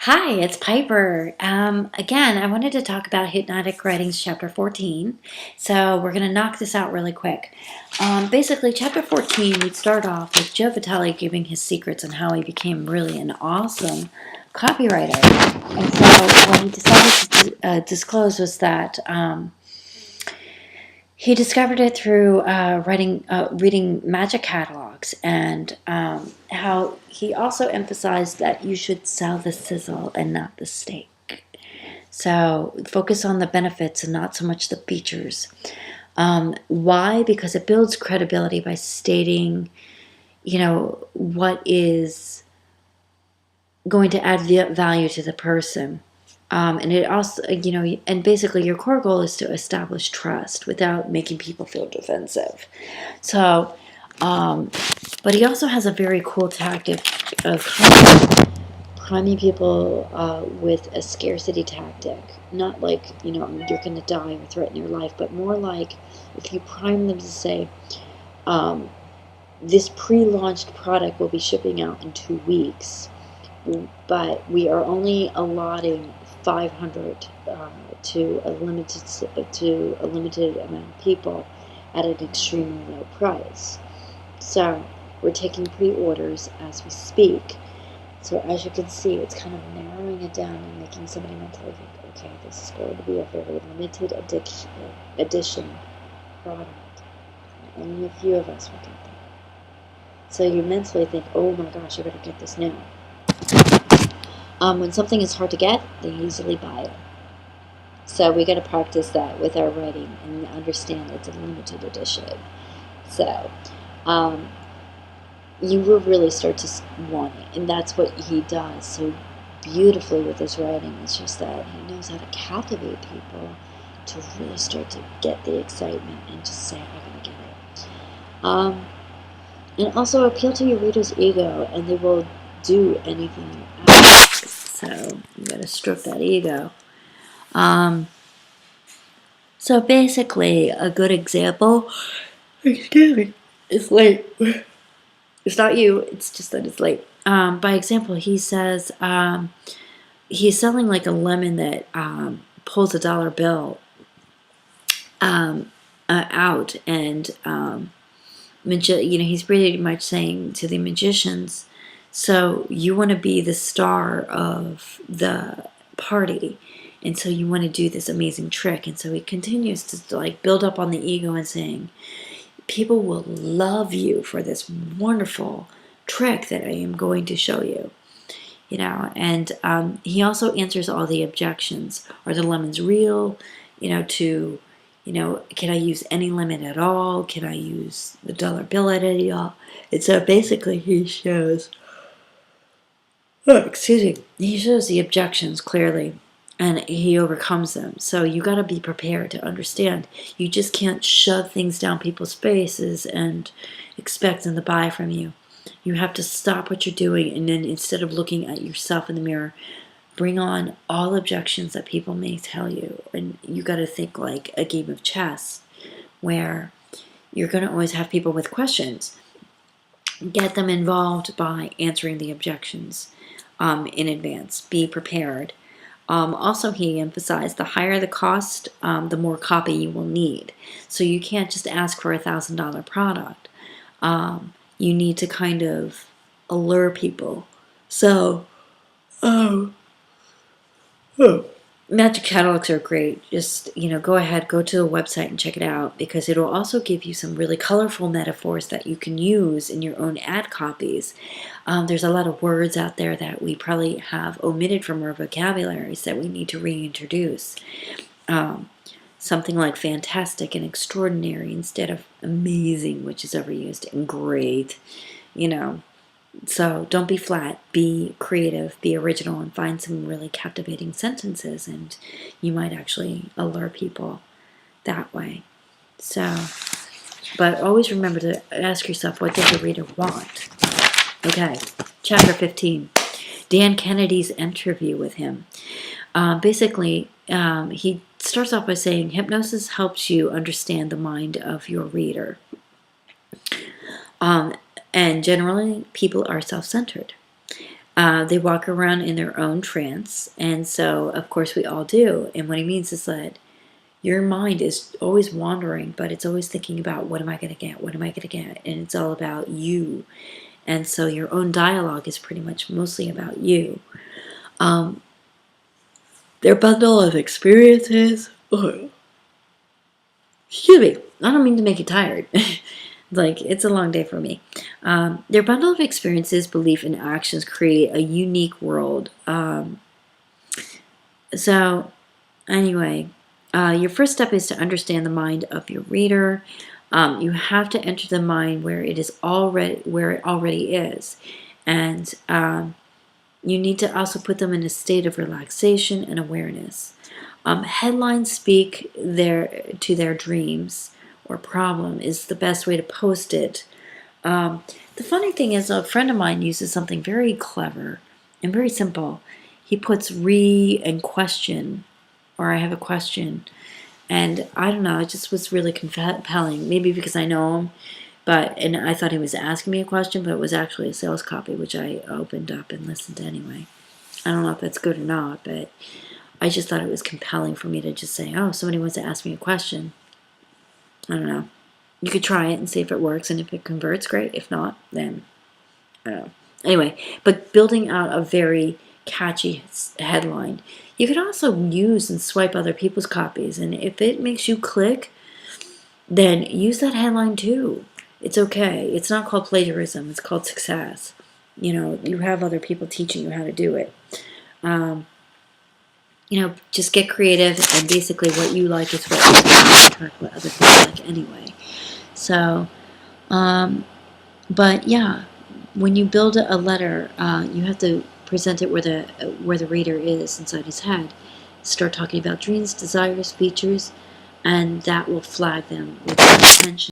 Hi, it's Piper. Again, I wanted to talk about Hypnotic Writings Chapter 14. So we're going to knock this out really quick. Basically, Chapter 14, we'd start off with Joe Vitale giving his secrets on how he became really an awesome copywriter. And so what he decided to disclose was that he discovered it through reading magic catalogs, and how he also emphasized that you should sell the sizzle and not the steak. So focus on the benefits and not so much the features. Why? Because it builds credibility by stating, what is going to add value to the person. And it also, and basically your core goal is to establish trust without making people feel defensive. So, but he also has a very cool tactic of priming people with a scarcity tactic. Not like, you're going to die or threaten your life, but more like if you prime them to say, this pre-launched product will be shipping out in 2 weeks, but we are only allotting 500 to a limited amount of people at an extremely low price. So we're taking pre-orders as we speak. So as you can see, it's kind of narrowing it down and making somebody mentally think, okay, this is going to be a very limited edition product. Only a few of us will get that. So you mentally think, oh my gosh, I better get this now. When something is hard to get, they usually buy it. So we got to practice that with our writing and understand it's a limited edition. So you will really start to want it, and that's what he does so beautifully with his writing. It's just that he knows how to captivate people to really start to get the excitement and just say, I gotta get it. And also appeal to your reader's ego, and they will do anything you ask. So you gotta stroke that ego. So basically, a good example, excuse me, is late. It's not you, it's just that it's late. By example, he says he's selling like a lemon that pulls a dollar bill out, and he's pretty much saying to the magicians, so you want to be the star of the party, and so you want to do this amazing trick. And so he continues to like build up on the ego and saying, people will love you for this wonderful trick that I am going to show you. And he also answers all the objections. Are the lemons real? Can I use any lemon at all? Can I use the dollar bill at any all? And so basically he shows, he shows the objections clearly, and he overcomes them. So you got to be prepared to understand. You just can't shove things down people's faces and expect them to buy from you. You have to stop what you're doing, and then instead of looking at yourself in the mirror, bring on all objections that people may tell you. And you got to think like a game of chess, where you're going to always have people with questions. Get them involved by answering the objections in advance. Be prepared. Also, he emphasized the higher the cost, the more copy you will need. So you can't just ask for $1,000 product. You need to kind of allure people. So, magic catalogs are great. Just, go ahead, go to the website and check it out, because it will also give you some really colorful metaphors that you can use in your own ad copies. There's a lot of words out there that we probably have omitted from our vocabularies that we need to reintroduce. Something like fantastic and extraordinary instead of amazing, which is overused, and great, So don't be flat, be creative, be original, and find some really captivating sentences, and you might actually allure people that way. So, but always remember to ask yourself, what does the reader want? Okay, chapter 15, Dan Kennedy's interview with him. Basically, he starts off by saying, hypnosis helps you understand the mind of your reader. And generally, people are self-centered. They walk around in their own trance, and so, of course, we all do. And what he means is that your mind is always wandering, but it's always thinking about, what am I going to get? What am I going to get? And it's all about you. And so your own dialogue is pretty much mostly about you. Their bundle of experiences. Excuse me. I don't mean to make you tired. Like, it's a long day for me. Their bundle of experiences, belief, and actions create a unique world. So, anyway, your first step is to understand the mind of your reader. You have to enter the mind where it already is, and you need to also put them in a state of relaxation and awareness. Headlines speak to their dreams or problem is the best way to post it. The funny thing is, a friend of mine uses something very clever and very simple. He puts and question, or I have a question. And I don't know, it just was really compelling. Maybe because I know him, and I thought he was asking me a question, but it was actually a sales copy, which I opened up and listened to anyway. I don't know if that's good or not, but I just thought it was compelling for me to just say, oh, somebody wants to ask me a question. I don't know. You could try it and see if it works, and if it converts, great. If not, then I don't know. Anyway, but building out a very catchy headline. You could also use and swipe other people's copies, and if it makes you click, then use that headline too. It's okay. It's not called plagiarism. It's called success. You have other people teaching you how to do it. Just get creative, and basically what you like is what other people like anyway. So, but yeah, when you build a letter, you have to present it where the reader is inside his head. Start talking about dreams, desires, features, and that will flag them with intention.